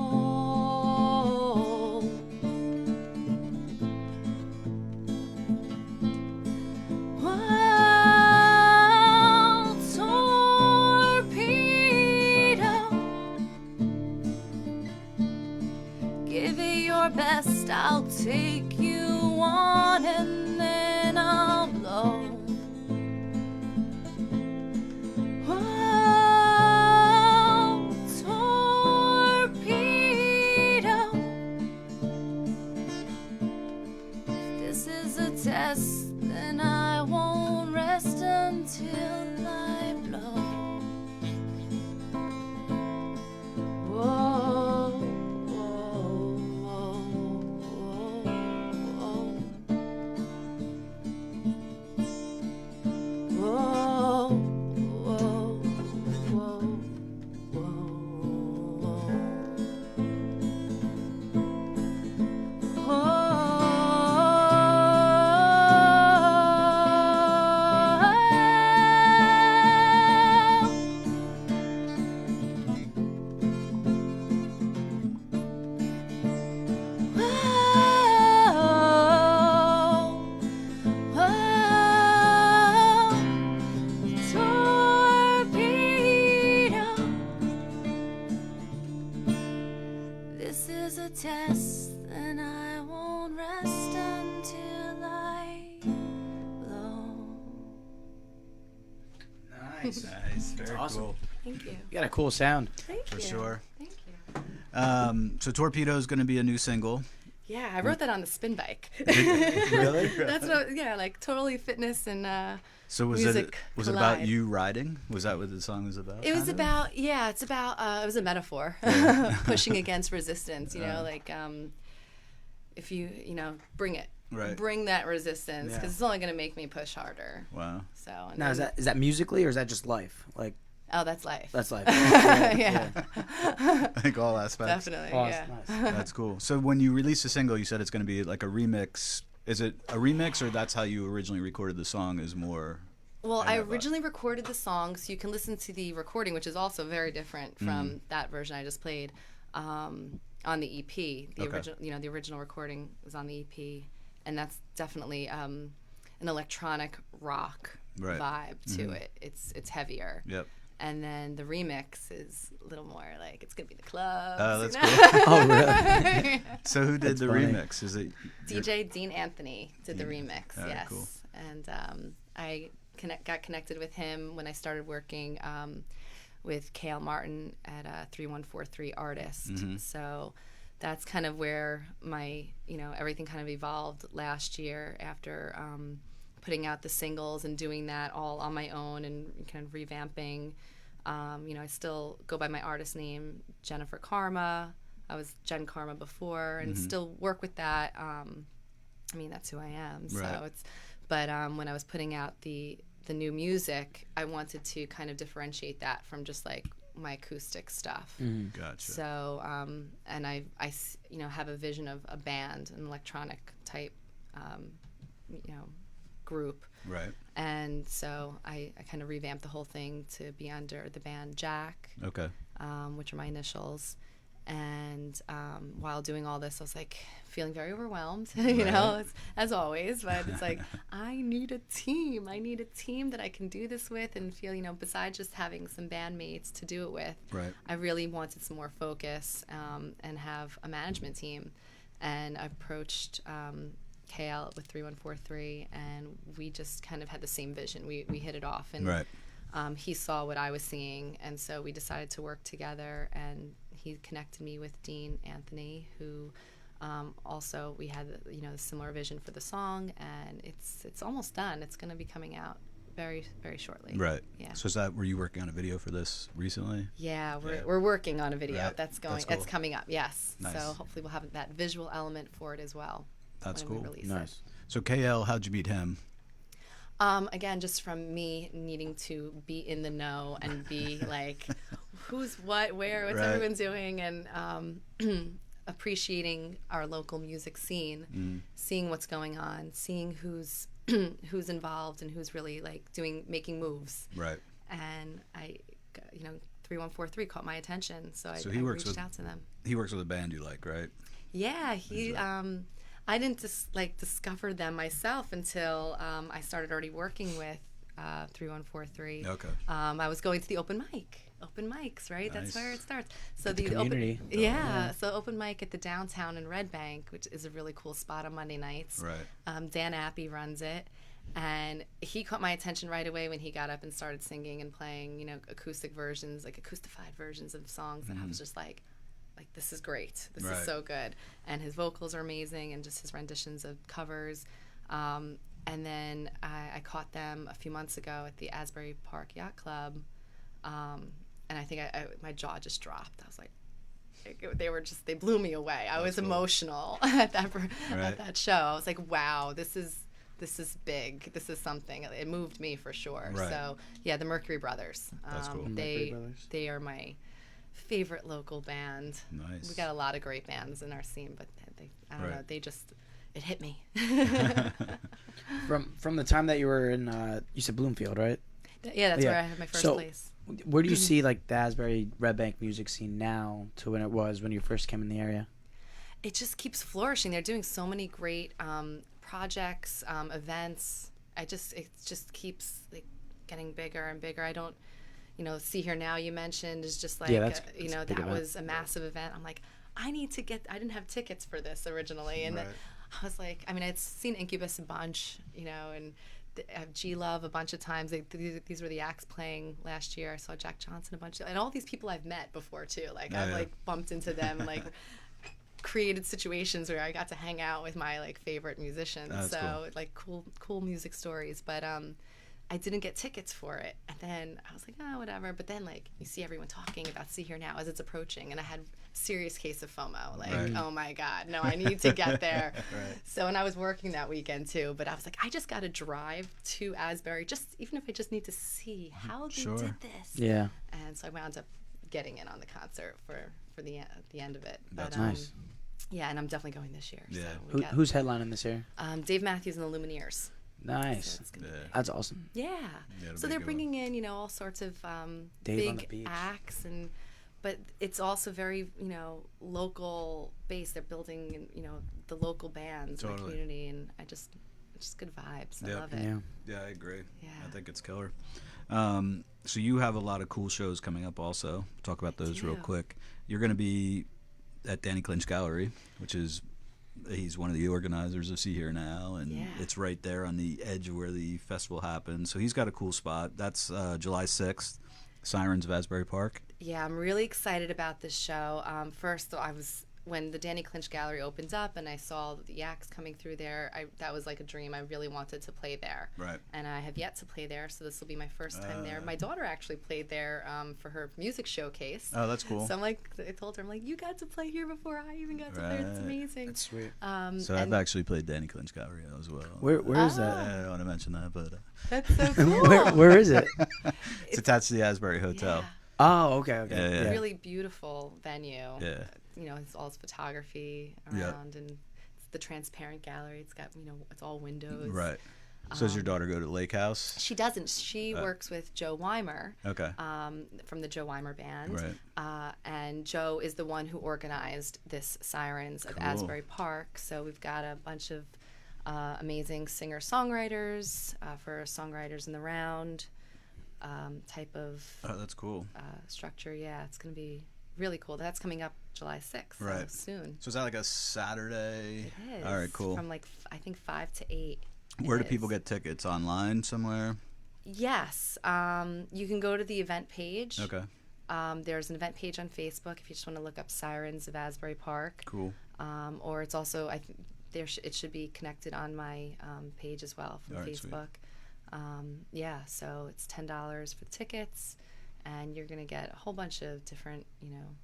Oh, torpedo, give it your best. I'll take you on and then I'll blow. Oh, torpedo, Nice. Nice. Very awesome. cool. Thank you. You got a cool sound. Thank For you. sure. Thank you. So Torpedo is going to be a new single. Yeah, I wrote that on the spin bike. Really? That's what. Yeah, like totally fitness and. So was music it about collide. you riding? Was that what the song was about? It was kind of? about it's about it was a metaphor, pushing against resistance. You know, like if you bring it, Right. bring that resistance because Yeah. it's only gonna make me push harder. Wow. So and Now, then- is that musically or is that just life? Like, oh, that's life. that's life. yeah, I think all aspects. definitely. Oh, Yeah. that's nice. That's cool. So when you release a single, you said it's going to be like a remix. Is it a remix, or that's how you originally recorded the song? Is more. Well, I never- originally recorded the song, so you can listen to the recording, which is also very different from that version I just played on the EP. The Okay. original, the original recording was on the EP, and that's definitely an electronic rock Right. vibe to it. It's heavier. Yep. And then the remix is a little more like it's gonna be the club. Oh, that's cool. Oh, really? So who did the funny. remix? Is it DJ Dean Anthony did the remix. All right, Yes, cool. and I got connected with him when I started working with Kale Martin at 3143 Artist. Mm-hmm. So that's kind of where my everything kind of evolved last year after putting out the singles and doing that all on my own and kind of revamping. I still go by my artist name, Jennifer Karma. I was Jenn Karma before, and still work with that. That's who I am. So Right. but when I was putting out the new music, I wanted to kind of differentiate that from just like my acoustic stuff. Gotcha. So and I have a vision of a band, an electronic type, group. Right. And so I kind of revamped the whole thing to be under the band JAHK, Okay. which are my initials. And while doing all this, I was like feeling very overwhelmed, as always. But it's like, I need a team. I need a team that I can do this with and feel, besides just having some bandmates to do it with, Right. I really wanted some more focus and have a management team. And I approached KL with 3143, and we just kind of had the same vision. We hit it off, and Right. he saw what I was seeing, and so we decided to work together. And he connected me with Dean Anthony, who also we had a similar vision for the song, and it's almost done. It's going to be coming out very, very shortly. Right. Yeah. So were you working on a video for this recently? Yeah, we're working on a video. Right. That's That's That's cool. coming up. Yes. Nice. So hopefully we'll have that visual element for it as well. That's when cool. We release Nice. So KL, how'd you meet him? Again, just from me needing to be in the know and be like, who's what, where, what's Right. everyone doing, and appreciating our local music scene, seeing what's going on, seeing who's who's involved and who's really like making moves. Right. And I, 3143 caught my attention, so I he works reached with- out to them. He works with a band you like, right? Yeah, I didn't discover them myself until I started already working with 3143. Okay. I was going to the open mics, right? That's Nice. where it starts. So the community. So open mic at the downtown in Red Bank, which is a really cool spot on Monday nights. Right. Dan Appy runs it. And he caught my attention right away when he got up and started singing and playing, acoustic versions, like acoustified versions of songs. And I was just like, this is great. This Right. is so good. And his vocals are amazing, and just his renditions of covers. And then I caught them a few months ago at the Asbury Park Yacht Club. And I think my jaw just dropped. I was like, they blew me away. I was cool. emotional at Right. that show. I was like, wow, this is big. This is something. It moved me for sure. Right. So yeah, the Mercury Brothers. That's cool. Mercury Brothers. They are my favorite local band. Nice. We got a lot of great bands in our scene, but I don't Right. know. It hit me. From the time that you were in, you said Bloomfield, right? Yeah, that's Yeah. where I had my first So- place. Where do you see like the Asbury Red Bank music scene now to when it was when you first came in the area? It just keeps flourishing. They're doing so many great projects, events. It just keeps like getting bigger and bigger. I don't, See Here Now you mentioned is just like, that's a big that event. was a massive event. I'm like, I didn't have tickets for this originally. And Right. I was like, I'd seen Incubus a bunch, and I have G Love a bunch of times. These were the acts playing last year. I saw Jack Johnson a bunch and all these people I've met before too. Like I've like bumped into them and like created situations where I got to hang out with my like favorite musicians. That's so like cool music stories. But I didn't get tickets for it, and then I was like, oh, whatever. But then like you see everyone talking about See Here Now as it's approaching, and I had a serious case of FOMO. Like, oh my God, no, I need to get there. So, and I was working that weekend too, but I was like, I just got to drive to Asbury, even if I just need to see how they did this. Yeah. And so I wound up getting in on the concert for the end of it. That's nice. Yeah, and I'm definitely going this year. Yeah. So Who's headlining this year? Dave Matthews and the Lumineers. Nice. So That's awesome. Yeah. So they're bringing in, all sorts of big acts, but it's also very, local based. They're building, the local bands in the community, and it's just good vibes. I love it. Yeah, I agree. Yeah. I think it's killer. So you have a lot of cool shows coming up also. Talk about those real quick. You're going to be at Danny Clinch Gallery, which is he's one of the organizers of See Here Now, and it's right there on the edge of where the festival happens. So he's got a cool spot. That's July 6th, Sirens of Asbury Park. Yeah, I'm really excited about this show. First, when the Danny Clinch Gallery opens up and I saw the acts coming through there, that was like a dream. I really wanted to play there. Right. And I have yet to play there, so this will be my first time there. My daughter actually played there for her music showcase. Oh, that's cool. So I told her, you got to play here before I even got to play. It's amazing. That's sweet. So I've actually played Danny Clinch Gallery as well. Where is that? I don't want to mention that, but that's so cool. where is it? It's attached to the Asbury Hotel. Yeah. Oh, okay. Yeah. Really beautiful venue. Yeah. It's all photography around, and it's the transparent gallery. It's got, it's all windows. Right. So does your daughter go to Lake House? She doesn't. She works with Joe Weimer. Okay. From the Joe Weimer Band. Right. And Joe is the one who organized this Sirens of Asbury Park. So we've got a bunch of amazing singer-songwriters for Songwriters in the Round type of that's cool. structure. Yeah, it's going to be really cool. That's coming up July 6th, so soon. So is that like a Saturday? It is. All right, cool. From I think 5 to 8. Where do people get tickets? Online somewhere? Yes. You can go to the event page. Okay. There's an event page on Facebook if you just want to look up Sirens of Asbury Park. Cool. Or it's also, it should be connected on my page as well from Facebook. So it's $10 for the tickets. And you're going to get a whole bunch of different,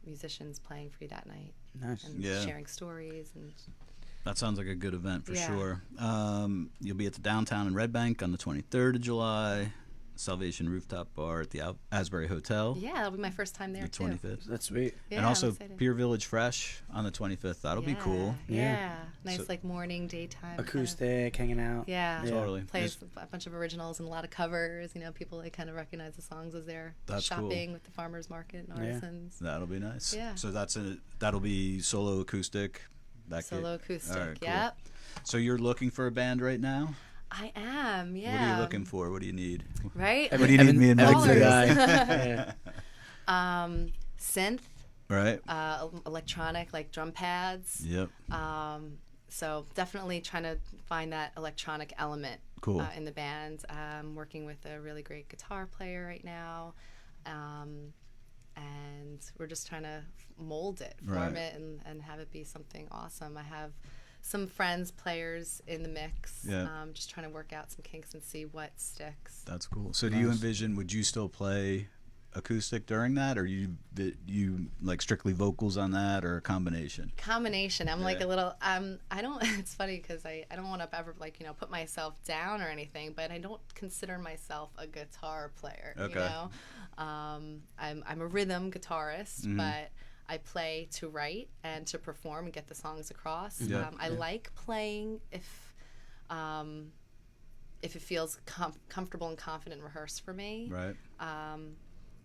musicians playing for you that night. Nice. And sharing stories. And that sounds like a good event for sure. You'll be at the Downtown in Red Bank on the 23rd of July. Salvation Rooftop Bar at the Asbury Hotel. Yeah, that'll be my first time there, the 25th. That's sweet. Yeah, and also Pier Village Fresh on the 25th. That'll be cool. Yeah. Nice, morning, daytime. Acoustic, hanging out. Yeah. Totally. Plays a bunch of originals and a lot of covers. People, kind of recognize the songs as they're shopping with the farmers market and artisans. That'll be nice. Yeah. So that'll be solo acoustic. Solo acoustic, all right, cool. Yep. So you're looking for a band right now? I am, yeah. What are you looking for? What do you need? Right? What do you need me and Meg to do? Synth. Right. Electronic, like drum pads. Yep. So definitely trying to find that electronic element in the band. I'm working with a really great guitar player right now. And we're just trying to mold it, form it, and have it be something awesome. I have some friends, players in the mix. Yeah. Just trying to work out some kinks and see what sticks. That's cool. So do you envision, would you still play acoustic during that, or you like strictly vocals on that, or a combination? Combination. I'm like a little I don't it's funny because I don't want to ever put myself down or anything, but I don't consider myself a guitar player. I'm a rhythm guitarist, but I play to write and to perform and get the songs across. I like playing if it feels comfortable and confident rehearsed for me. Right.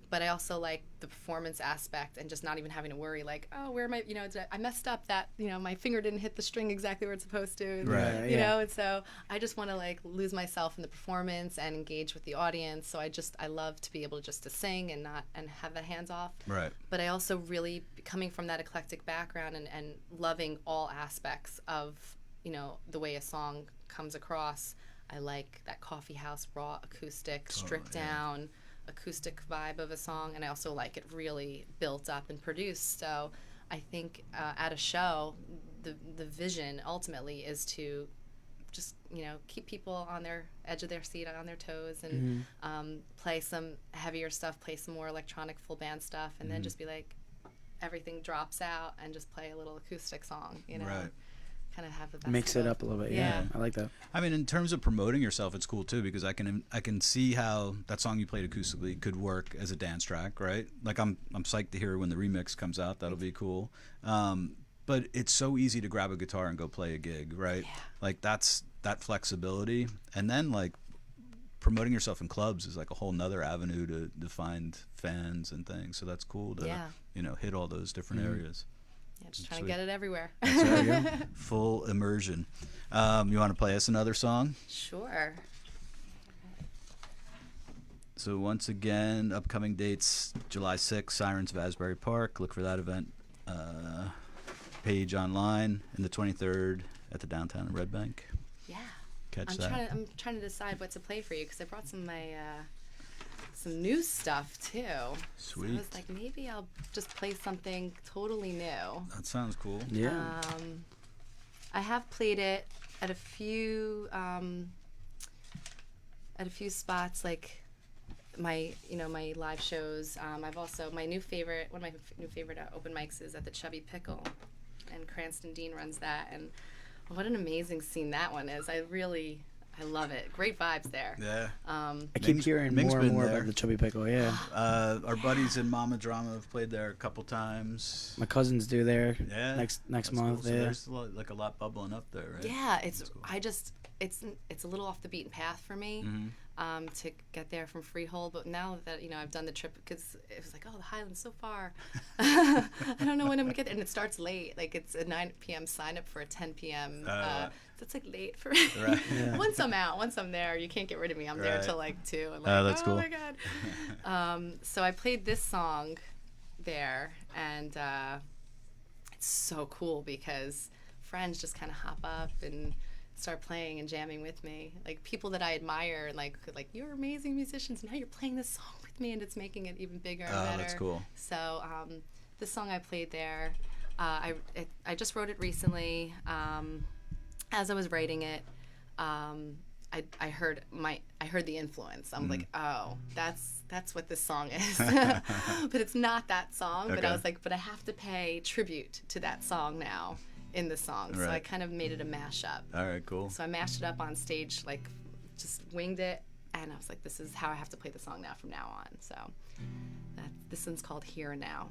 But I also like the performance aspect and just not even having to worry where am I, I messed up that, my finger didn't hit the string exactly where it's supposed to. Right. And so I just want to lose myself in the performance and engage with the audience. So I love to be able just to sing and have the hands off. Right. But I also really, coming from that eclectic background and loving all aspects of, the way a song comes across, I like that coffee house raw acoustic, stripped down acoustic vibe of a song, and I also like it really built up and produced. So I think at a show, the vision ultimately is to just, you know, keep people on their edge of their seat, on their toes, and play some heavier stuff, play some more electronic full band stuff, and then just be like, everything drops out and just play a little acoustic song, you know. Right. Kind of have the best Mix it up a little bit. Yeah, I like that. I mean, in terms of promoting yourself, it's cool too, because I can see how that song you played acoustically could work as a dance track, right? Like I'm psyched to hear when the remix comes out. That'll be cool. But it's so easy to grab a guitar and go play a gig, right? Yeah. Like that's that flexibility, and then like promoting yourself in clubs is like a whole nother avenue to find fans and things. So that's cool to you know, hit all those different areas. Yeah, just trying to get it everywhere. That's right, full immersion. You want to play us another song? Sure. So once again, upcoming dates, July 6th, Sirens of Asbury Park. Look for that event page online, and the 23rd at the downtown Red Bank. Yeah. Catch that. I'm trying to decide what to play for you, because I brought some of my some new stuff too. Sweet. So I was like, maybe I'll just play something totally new. That sounds cool. Yeah. I have played it at a few spots, like my live shows. I've also one of my new favorite open mics is at the Chubby Pickle, and Cranston Dean runs that, and what an amazing scene that one is. I love it. Great vibes there. Yeah. I keep hearing more and more about the Chubby Pickle. Yeah. Our buddies in Mama Drama have played there a couple times. My cousins do there. Yeah. Next month. Cool. So yeah. there's a lot bubbling up there, right? Yeah. It's cool. it's a little off the beaten path for me to get there from Freehold, but now that I've done the trip, because it was like, oh, the Highlands so far. I don't know when I'm gonna get there, and it starts late. Like it's a 9 p.m. sign up for a 10 p.m. That's like late for me. Right. Yeah. Once I'm there, you can't get rid of me. I'm there till like 2. I'm like, oh, that's cool. My god. So I played this song there, and it's so cool because friends just kind of hop up and start playing and jamming with me, like people that I admire, and like you're amazing musicians, and now you're playing this song with me, and it's making it even bigger and better. That's cool. So this song I played there, I just wrote it recently. As I was writing it, I heard the influence. I'm like, oh, that's what this song is. But it's not that song. Okay. But I was like, but I have to pay tribute to that song now in the song. Right. So I kind of made it a mashup. All right, cool. So I mashed it up on stage, like just winged it, and I was like, this is how I have to play the song now from now on. So this one's called Here and Now.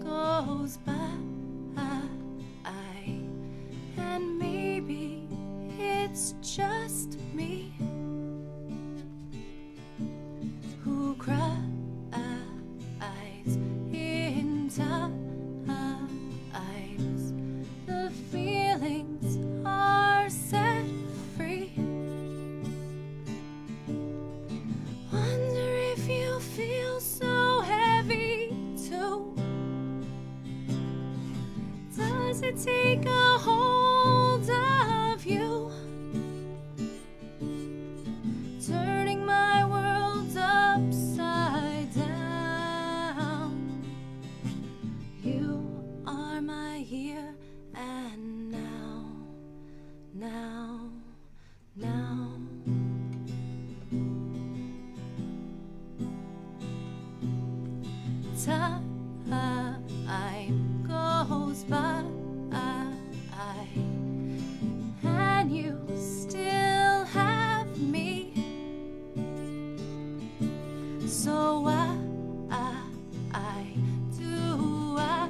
Goes by, and maybe it's just me who cries in times the feelings are set free. Wonder if you feel so heavy too. Does it take a hold of you, turning my world upside down? You are my here and now, now, now. Time goes by, and you still have me. So why do I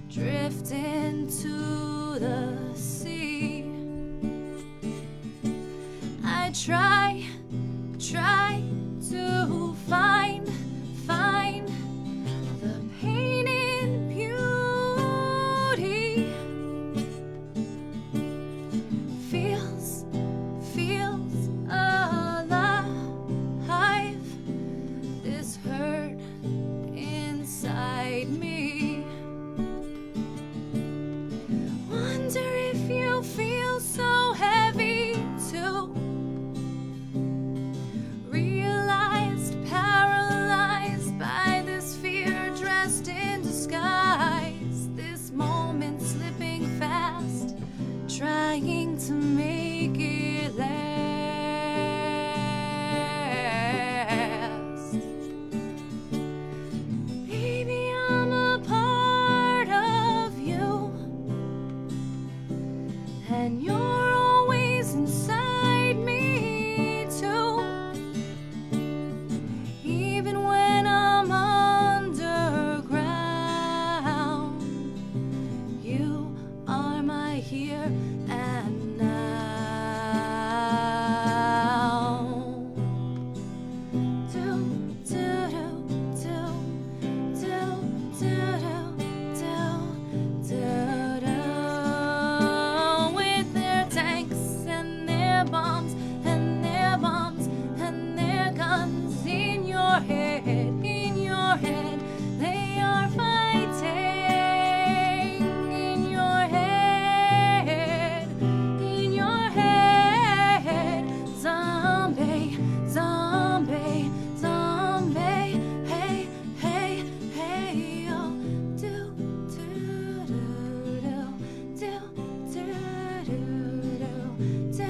drift into the sea? try to find the pain in beauty. Feels alive, this hurt inside me. Wonder if you feel so heavy too. Realized, paralyzed by this fear dressed in disguise. This moment slipping fast, trying to make it last. Baby, I'm a part of you, and you're always inside me too. Even when I'm underground, you are my here and now. Do, do, do, do, do, do, do, do. With their tanks and their bombs and their bombs and their guns in your head, they are fighting in your head, zombie, zombie, zombie, hey, hey, hey, oh, do, do, do, do, do, do, do, do, do,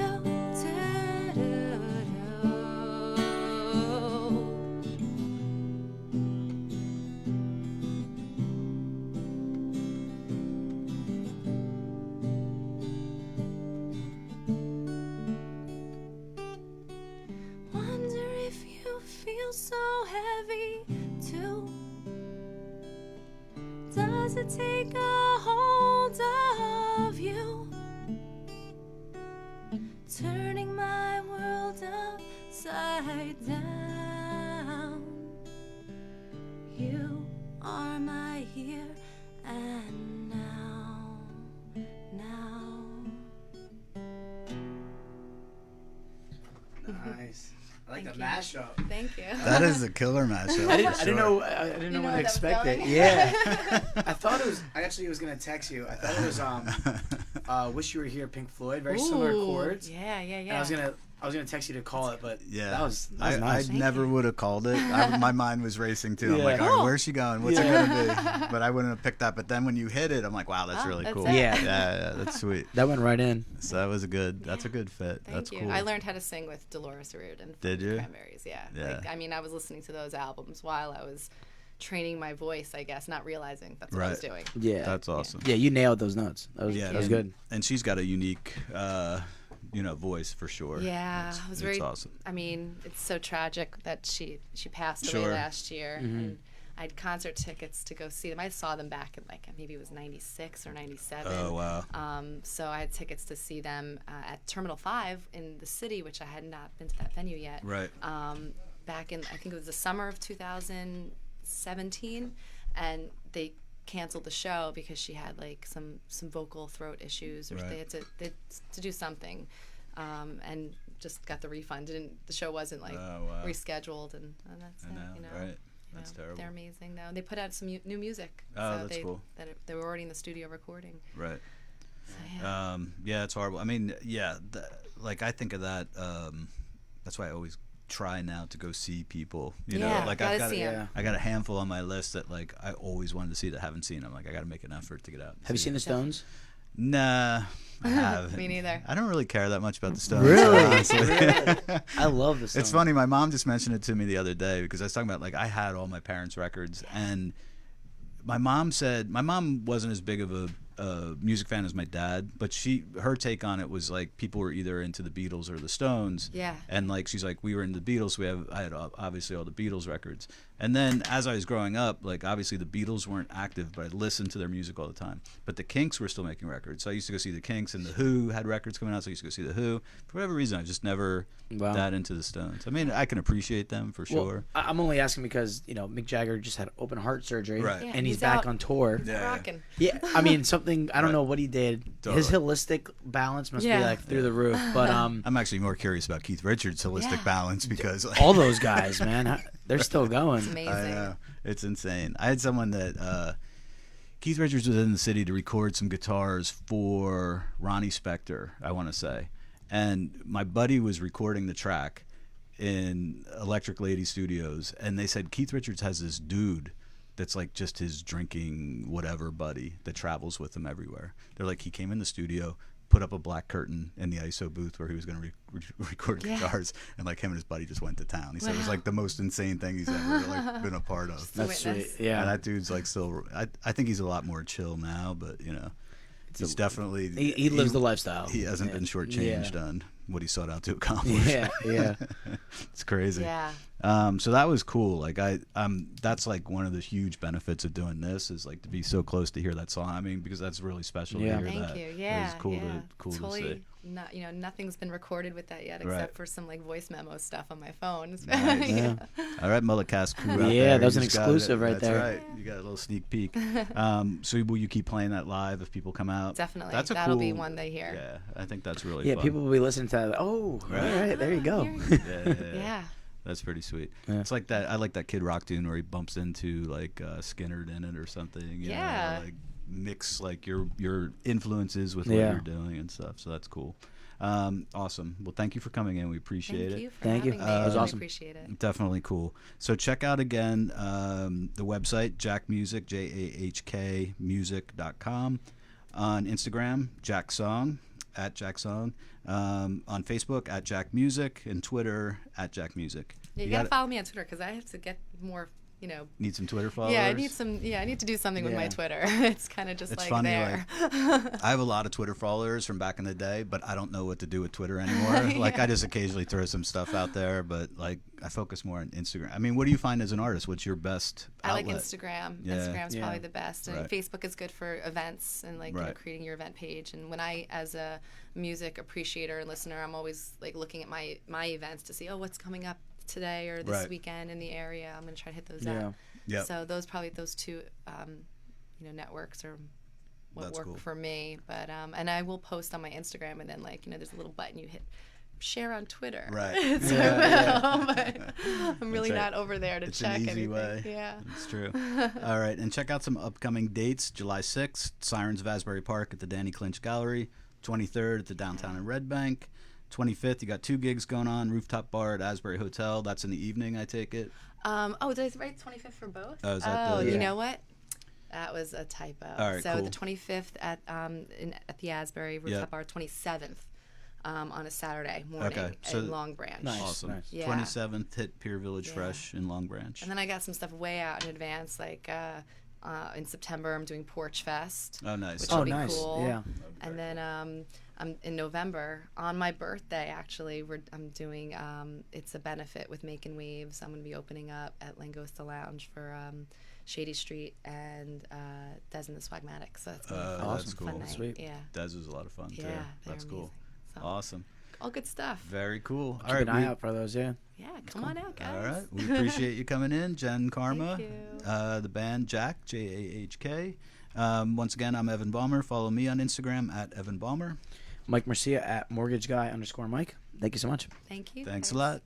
Wonder if you feel so heavy too. Does it take a hold of you, turning my world upside down? You are my here and now, now. Nice. I like Thank the you. mashup. Thank you. That is a killer mashup. I didn't for know. sure. I didn't know know when where to that was expect it. going? Yeah. I thought it was. I actually was gonna text you. I thought it was "Wish You Were Here" Pink Floyd. Very similar Ooh, chords. Yeah, yeah, And yeah. I was gonna text you to call it, but Yeah, that was I nice. never would have called it. My mind was racing too. I'm Yeah. like, all right, Cool. where's she going? What's it gonna be? But I wouldn't have picked that. But then when you hit it, I'm like, wow, that's Oh, really that's cool. it. Yeah. yeah, that's sweet. That went right in. So that was a good. That's a good fit. Thank That's you. cool. I learned how to sing with Dolores O'Riordan. From Did the you? Cranberries, yeah. Yeah. Like, I mean, I was listening to those albums while I was training my voice, I guess, not realizing that's what I was Right. doing. Yeah. That's awesome. Yeah, you nailed those notes. That was, Yeah, that was and- good. And she's got a unique, voice for sure. Yeah, It's, it was it's very. awesome. I mean, it's so tragic that she passed Sure. away last year, Mm-hmm. and I had concert tickets to go see them. I saw them back in maybe it was '96 or '97. Oh wow. So I had tickets to see them at Terminal 5 in the city, which I had not been to that venue yet. Right. Back in, I think it was the summer of 2017, and they canceled the show because she had like some vocal throat issues, or Right. they had to do something, and just got the refund. The show wasn't like Oh, wow. rescheduled, and that's I it. know, You know, right? That's terrible. They're amazing though. They put out some new music. Oh, so that's cool. They were already in the studio recording. Right. So, yeah. Yeah, it's horrible. I mean, yeah, like I think of that. That's why I always try now to go see people. You know, Yeah, like gotta I've got see 'em. I got a handful on my list that like I always wanted to see that I haven't seen them. Like I got to make an effort to get out. and Have you see seen the them. Stones? Nah, I haven't. Me neither. I don't really care that much about the Stones. Really? honestly. I love the Stones. It's funny. My mom just mentioned it to me the other day because I was talking about like I had all my parents' records, and my mom said my mom wasn't as big of a music fan as my dad, but her take on it was like people were either into the Beatles or the Stones. Yeah. And like she's like, we were into the Beatles. I had obviously all the Beatles records. And then as I was growing up, like obviously the Beatles weren't active, but I listened to their music all the time. But the Kinks were still making records, so I used to go see the Kinks, and the Who had records coming out, so I used to go see the Who. For whatever reason, I was just never that into the Stones. I mean, I can appreciate them for sure. I'm only asking because Mick Jagger just had open heart surgery, Right. Yeah, and he's back out on tour. rocking. Yeah, I mean something. I don't know what he did. Totally. His holistic balance must be like through the roof. But I'm actually more curious about Keith Richards' holistic balance because like, all those guys, man, they're still going. It's amazing. I know. It's insane. I had someone that Keith Richards was in the city to record some guitars for Ronnie Spector, I want to say. And my buddy was recording the track in Electric Lady Studios, and they said Keith Richards has this dude that's like just his drinking whatever buddy that travels with him everywhere. They're like, he came in the studio, put up a black curtain in the ISO booth where he was going to record guitars, and like him and his buddy just went to town. He said it was like the most insane thing he's ever like been a part of. That's sweet. Yeah, and that dude's like still. I think he's a lot more chill now, but he's definitely he lives the lifestyle. He hasn't been shortchanged on what he sought out to accomplish. Yeah. It's crazy. Yeah. So that was cool. Like that's like one of the huge benefits of doing this is like to be so close to hear that song. I mean, because that's really special to hear Thank that. you. Yeah. It was cool to totally see. Not, nothing's been recorded with that yet, except for some like voice memo stuff on my phone. Nice. Yeah. All right, MulletCast crew out there. Yeah, that was You an just got exclusive it. right there. That's right. You got a little sneak peek. So will you keep playing that live if people come out? Definitely. That'll be one they hear. Yeah, I think that's really Yeah, fun. people will be listening to that. Oh, all right, there you go. Yeah. That's pretty sweet. Yeah. It's like that. I like that Kid Rock tune where he bumps into like Skinner in it or something. You know, like mix like your influences with what you're doing and stuff. So that's cool. Awesome. Well, thank you for coming in. We appreciate it. Thank you. That was awesome. I appreciate it. Definitely cool. So check out again the website JAHK Music, JAHK music.com. On Instagram, JAHK Song at JAHK Song. On Facebook at JAHK Music, and Twitter at JAHK Music. You gotta follow me on Twitter because I have to get more. Need some Twitter followers. Yeah, I need to do something with my Twitter. It's kind of just it's like funny, there. I have a lot of Twitter followers from back in the day, but I don't know what to do with Twitter anymore. Like I just occasionally throw some stuff out there, but like I focus more on Instagram. I mean, what do you find as an artist? What's your best outlet? I like Instagram. Yeah. Instagram's probably the best, and Right. Facebook is good for events and like creating your event page. And when I, as a music appreciator and listener, I'm always like looking at my events to see what's coming up today or this weekend in the area. I'm gonna try to hit those out. Yep. So those two networks are what That's work cool. for me. But and I will post on my Instagram, and then there's a little button you hit share on Twitter. Right. So I will, but I'm really not over there to it's check an easy anything. way. Yeah. It's true. All right, and check out some upcoming dates. July 6th, Sirens of Asbury Park at the Danny Clinch Gallery. 23rd at the Downtown in Red Bank. 25th, you got 2 gigs going on. Rooftop bar at Asbury Hotel. That's in the evening, I take it. Did I write 25th for both? Oh, is that you know what? That was a typo. All right, so cool. the 25th at the Asbury Rooftop Bar, 27th on a Saturday morning in Long Branch. Nice. Awesome. Nice. Yeah. 27th, hit Pier Village Fresh in Long Branch. And then I got some stuff way out in advance, like in September I'm doing Porchfest. Oh, nice. Which will be nice. cool. Yeah. And then I'm in November on my birthday. Actually, I'm doing it's a benefit with Making Waves. I'm going to be opening up at Langosta Lounge for Shady Street and Des and the Swagmatics. So that's going to be That's a cool. fun night. Sweet. Yeah. Des was a lot of fun, too. Yeah, That's they're cool. amazing. So, Awesome. all good stuff. Very cool. Keep an eye out for those. Yeah. Yeah, come on out, guys. All right. We appreciate you coming in, Jenn Karma. Thank you. The band JAHK, JAHK. Once again, I'm Evan Balmer. Follow me on Instagram at Evan Balmer. Mike Marcia at mortgageguy_Mike. Thank you so much. Thank you. Thanks guys. a lot.